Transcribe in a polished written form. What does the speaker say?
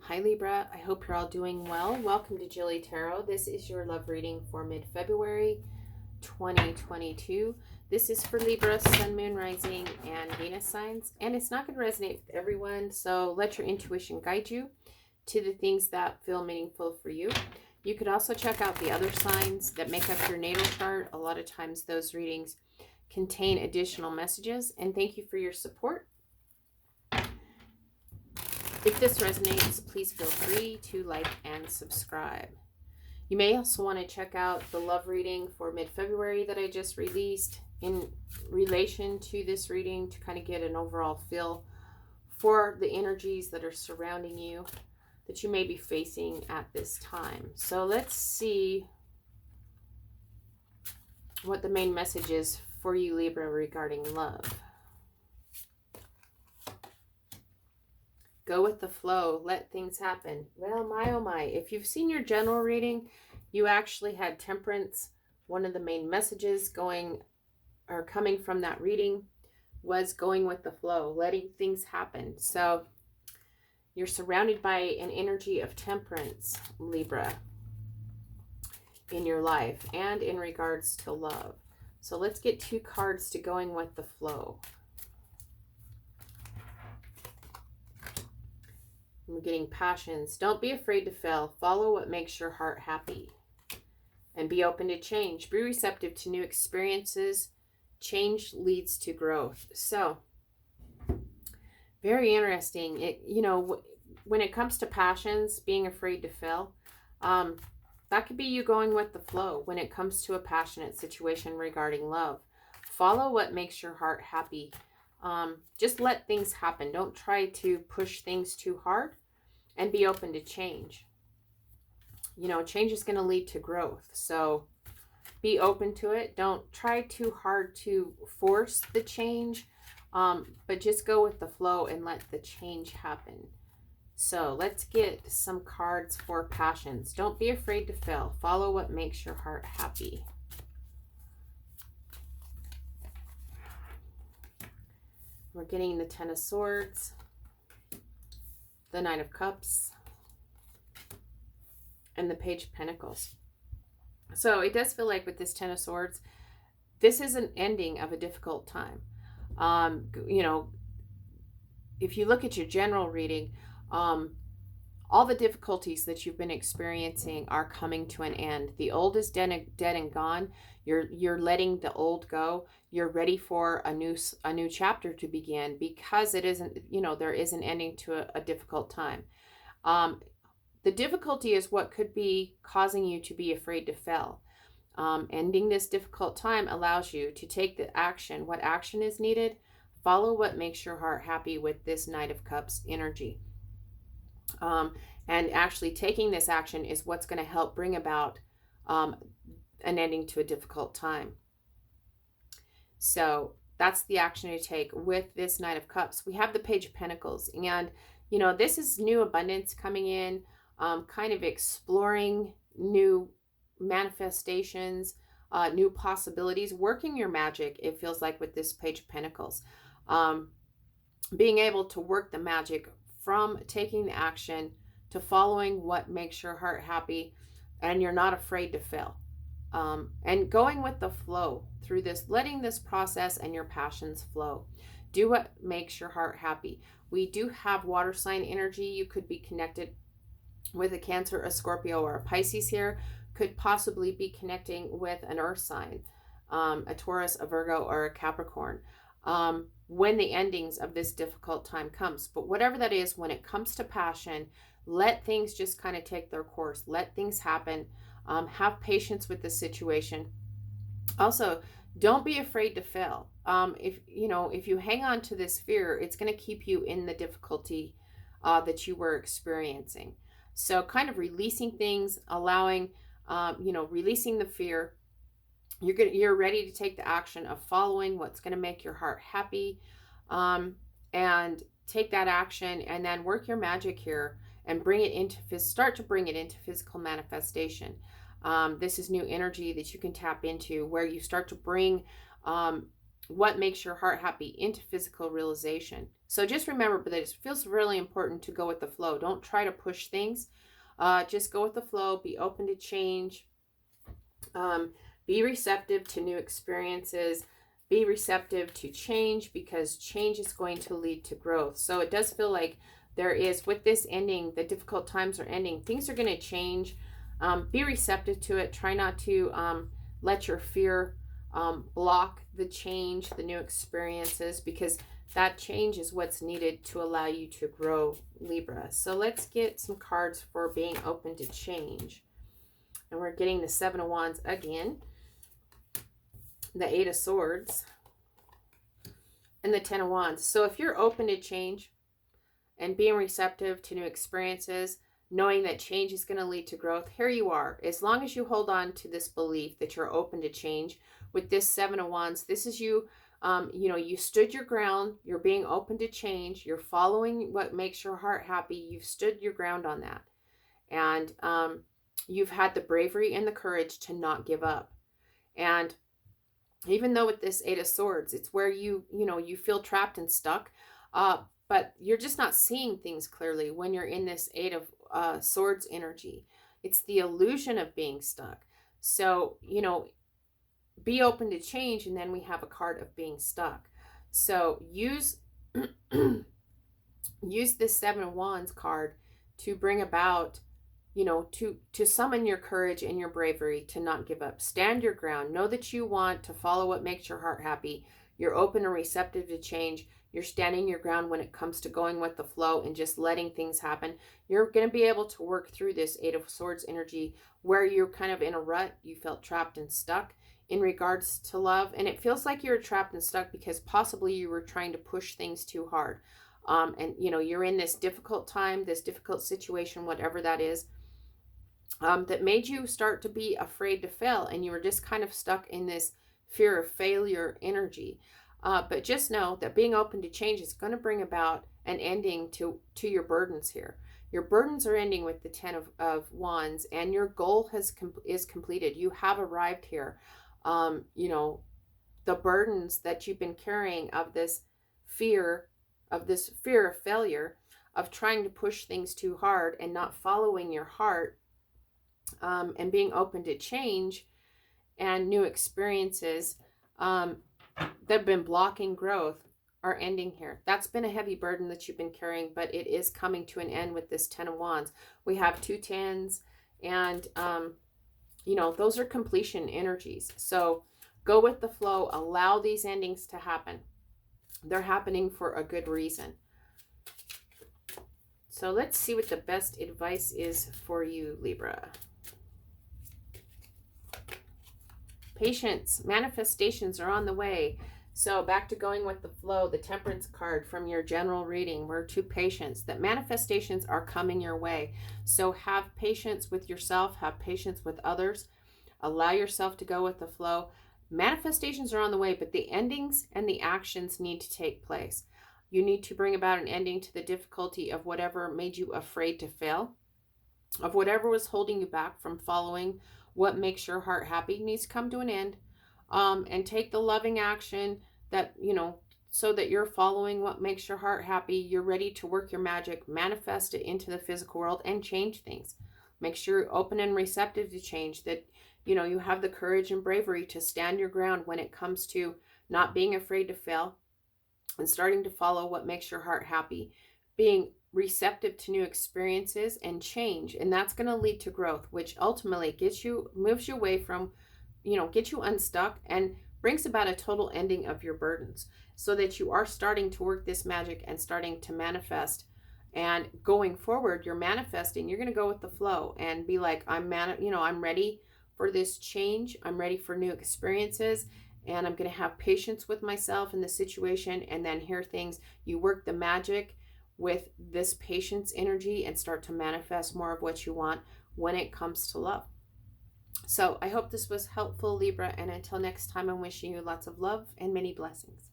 Hi Libra, I hope you're all doing well. Welcome to JilleTarot. This is your love reading for mid-February 2022. This is for Libra, Sun, Moon, Rising, and Venus signs. And it's not going to resonate with everyone, so let your intuition guide you to the things that feel meaningful for you. You could also check out the other signs that make up your natal chart. A lot of times those readings contain additional messages. And thank you for your support. If this resonates, please feel free to like and subscribe. You may also want to check out the love reading for mid-February that I just released in relation to this reading to kind of get an overall feel for the energies that are surrounding you that you may be facing at this time. So let's see what the main message is for you, Libra, regarding love. Go with the flow. Let things happen. Well, my oh my. If you've seen your general reading, you actually had temperance. One of the main messages coming from that reading was going with the flow, letting things happen. So you're surrounded by an energy of temperance, Libra, in your life and in regards to love. So let's get 2 cards to going with the flow. We're getting passions. Don't be afraid to fail. Follow what makes your heart happy. And be open to change. Be receptive to new experiences. Change leads to growth. So, very interesting. When it comes to passions, being afraid to fail, that could be you going with the flow when it comes to a passionate situation regarding love. Follow what makes your heart happy. Just let things happen. Don't try to push things too hard, and be open to change. Change is going to lead to growth. So be open to it. Don't try too hard to force the change, but just go with the flow and let the change happen. So let's get some cards for passions. Don't be afraid to fail. Follow what makes your heart happy. We're getting the 10 of Swords, the 9 of Cups, and the Page of Pentacles. So it does feel like with this 10 of Swords, this is an ending of a difficult time. If you look at your general reading, all the difficulties that you've been experiencing are coming to an end. The old is dead and gone. You're letting the old go. You're ready for a new chapter to begin, because it isn't, there is an ending to a difficult time. The difficulty is what could be causing you to be afraid to fail. Ending this difficult time allows you to take the action. What action is needed? Follow what makes your heart happy with this Knight of Cups energy. And actually taking this action is what's going to help bring about an ending to a difficult time. So that's the action to take with this Knight of Cups. We have the Page of Pentacles, and this is new abundance coming in, kind of exploring new manifestations, new possibilities, working your magic. It feels like with this Page of Pentacles, being able to work the magic from taking the action to following what makes your heart happy, and you're not afraid to fail. And going with the flow through this, letting this process and your passions flow. Do what makes your heart happy. We do have water sign energy. You could be connected with a Cancer, a Scorpio, or a Pisces here. Could possibly be connecting with an earth sign, a Taurus, a Virgo, or a Capricorn, when the endings of this difficult time comes. But whatever that is, when it comes to passion, let things just kind of take their course. Let things happen. Have patience with the situation. Also, don't be afraid to fail. If you hang on to this fear, it's going to keep you in the difficulty that you were experiencing. So kind of releasing things, allowing, releasing the fear. You're ready to take the action of following what's going to make your heart happy, and take that action, and then work your magic here and start to bring it into physical manifestation. This is new energy that you can tap into, where you start to bring what makes your heart happy into physical realization. So just remember that it feels really important to go with the flow. Don't try to push things. Just go with the flow. Be open to change. Be receptive to new experiences. Be receptive to change, because change is going to lead to growth. So it does feel like there is, with this ending, the difficult times are ending. Things are going to change. Be receptive to it. Try not to let your fear block the change, the new experiences, because that change is what's needed to allow you to grow, Libra. So let's get some cards for being open to change. And we're getting the Seven of Wands again, the Eight of Swords, and the Ten of Wands. So if you're open to change and being receptive to new experiences, knowing that change is going to lead to growth, here you are. As long as you hold on to this belief that you're open to change, with this Seven of Wands, this is you. You stood your ground. You're being open to change. You're following what makes your heart happy. You've stood your ground on that. And you've had the bravery and the courage to not give up. And even though with this Eight of Swords, it's where you feel trapped and stuck, but you're just not seeing things clearly when you're in this Eight of Swords energy. It's the illusion of being stuck. So, be open to change, and then we have a card of being stuck. So use this Seven of Wands card to bring about, to summon your courage and your bravery to not give up. Stand your ground. Know that you want to follow what makes your heart happy. You're open and receptive to change. You're standing your ground when it comes to going with the flow and just letting things happen. You're going to be able to work through this Eight of Swords energy where you're kind of in a rut. You felt trapped and stuck in regards to love. And it feels like you're trapped and stuck because possibly you were trying to push things too hard. And you're in this difficult time, this difficult situation, whatever that is, that made you start to be afraid to fail. And you were just kind of stuck in this fear of failure energy. But just know that being open to change is going to bring about an ending to your burdens here. Your burdens are ending with the Ten of Wands, and your goal is completed. You have arrived here. The burdens that you've been carrying of this fear of failure, of trying to push things too hard and not following your heart, and being open to change and new experiences that have been blocking growth, are ending here. That's been a heavy burden that you've been carrying, but it is coming to an end with this Ten of Wands. We have two tens, and those are completion energies. So go with the flow. Allow these endings to happen. They're happening for a good reason. So let's see what the best advice is for you, Libra. Patience. Manifestations are on the way. So back to going with the flow, the Temperance card from your general reading. We're to patience, that manifestations are coming your way. So have patience with yourself, have patience with others. Allow yourself to go with the flow. Manifestations are on the way, but the endings and the actions need to take place. You need to bring about an ending to the difficulty of whatever made you afraid to fail, of whatever was holding you back from following what makes your heart happy. Needs to come to an end. And take the loving action that, so that you're following what makes your heart happy. You're ready to work your magic, manifest it into the physical world, and change things. Make sure you're open and receptive to change, that, you have the courage and bravery to stand your ground when it comes to not being afraid to fail and starting to follow what makes your heart happy, being receptive to new experiences and change. And that's going to lead to growth, which ultimately moves you away from, gets you unstuck and brings about a total ending of your burdens, so that you are starting to work this magic and starting to manifest. And going forward, you're manifesting, you're going to go with the flow and be like, I'm ready for this change. I'm ready for new experiences, and I'm going to have patience with myself in the situation. And then here things, you work the magic with this patience energy and start to manifest more of what you want when it comes to love. So I hope this was helpful, Libra, and until next time, I'm wishing you lots of love and many blessings.